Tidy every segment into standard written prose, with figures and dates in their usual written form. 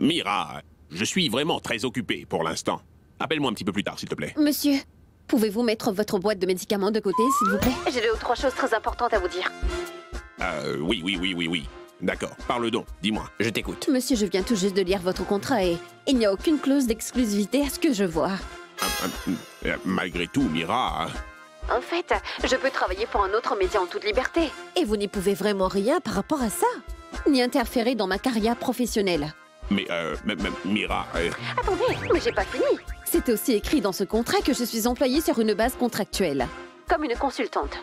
Mira, je suis vraiment très occupé pour l'instant. Appelle-moi un petit peu plus tard, s'il te plaît. Monsieur, pouvez-vous mettre votre boîte de médicaments de côté, s'il vous plaît? J'ai 2 ou 3 choses très importantes à vous dire. Oui. D'accord, parle donc, dis-moi, je t'écoute. Monsieur, je viens tout juste de lire votre contrat et il n'y a aucune clause d'exclusivité à ce que je vois. Malgré tout, Mira... En fait, je peux travailler pour un autre média en toute liberté. Et vous n'y pouvez vraiment rien par rapport à ça. Ni interférer dans ma carrière professionnelle. Mais, Mira... Attendez, mais j'ai pas fini. C'est aussi écrit dans ce contrat que je suis employée sur une base contractuelle. Comme une consultante.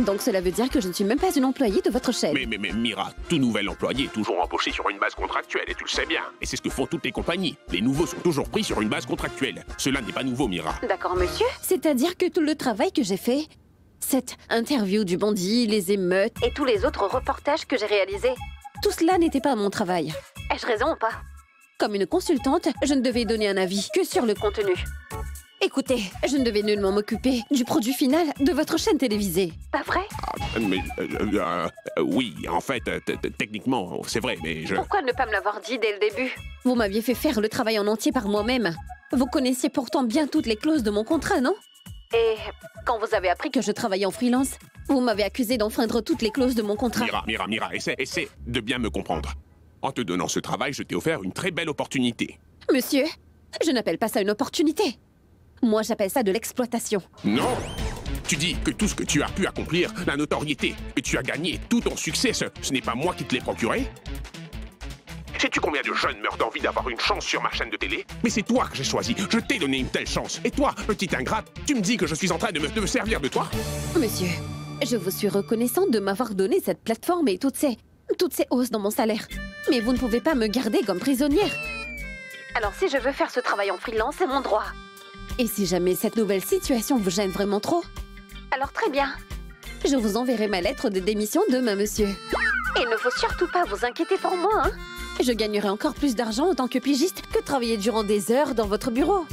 Donc cela veut dire que je ne suis même pas une employée de votre chaîne. Mais Mira, tout nouvel employé est toujours embauché sur une base contractuelle, et tu le sais bien. Et c'est ce que font toutes les compagnies. Les nouveaux sont toujours pris sur une base contractuelle. Cela n'est pas nouveau, Mira. D'accord, monsieur. C'est-à-dire que tout le travail que j'ai fait, cette interview du bandit, les émeutes et tous les autres reportages que j'ai réalisés, tout cela n'était pas mon travail. Ai-je raison ou pas? Comme une consultante, je ne devais donner un avis que sur le contenu. Écoutez, je ne devais nullement m'occuper du produit final de votre chaîne télévisée. Pas vrai? Oui, en fait, techniquement, c'est vrai, mais je... Pourquoi ne pas me l'avoir dit dès le début? Vous m'aviez fait faire le travail en entier par moi-même. Vous connaissiez pourtant bien toutes les clauses de mon contrat, non? Et quand vous avez appris que je travaillais en freelance, vous m'avez accusé d'enfreindre toutes les clauses de mon contrat. Mira, essaie de bien me comprendre. En te donnant ce travail, je t'ai offert une très belle opportunité. Monsieur, je n'appelle pas ça une opportunité. Moi, j'appelle ça de l'exploitation. Non! Tu dis que tout ce que tu as pu accomplir, la notoriété que tu as gagné, tout ton succès, ce n'est pas moi qui te l'ai procuré? Sais-tu combien de jeunes meurent d'envie d'avoir une chance sur ma chaîne de télé? Mais c'est toi que j'ai choisi, je t'ai donné une telle chance. Et toi, petite ingrate, tu me dis que je suis en train de me servir de toi? Monsieur, je vous suis reconnaissante de m'avoir donné cette plateforme et toutes ces hausses dans mon salaire. Mais vous ne pouvez pas me garder comme prisonnière. Alors si je veux faire ce travail en freelance, c'est mon droit. Et si jamais cette nouvelle situation vous gêne vraiment trop, alors très bien. Je vous enverrai ma lettre de démission demain, monsieur. Et il ne faut surtout pas vous inquiéter pour moi, hein. Je gagnerai encore plus d'argent en tant que pigiste que travailler durant des heures dans votre bureau.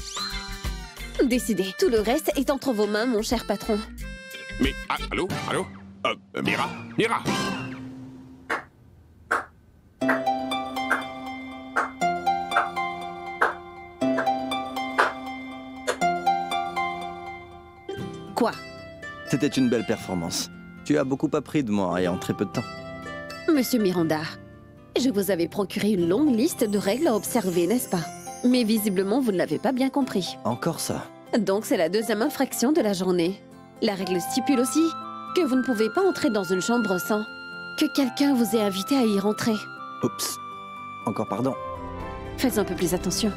Décidez, tout le reste est entre vos mains, mon cher patron. Mais, allô? Mira? Quoi? C'était une belle performance. Tu as beaucoup appris de moi et en très peu de temps. Monsieur Miranda, je vous avais procuré une longue liste de règles à observer, n'est-ce pas? Mais visiblement, vous ne l'avez pas bien compris. Encore ça. Donc c'est la 2e infraction de la journée. La règle stipule aussi que vous ne pouvez pas entrer dans une chambre sans que quelqu'un vous ait invité à y rentrer. Oups. Encore pardon. Faites un peu plus attention.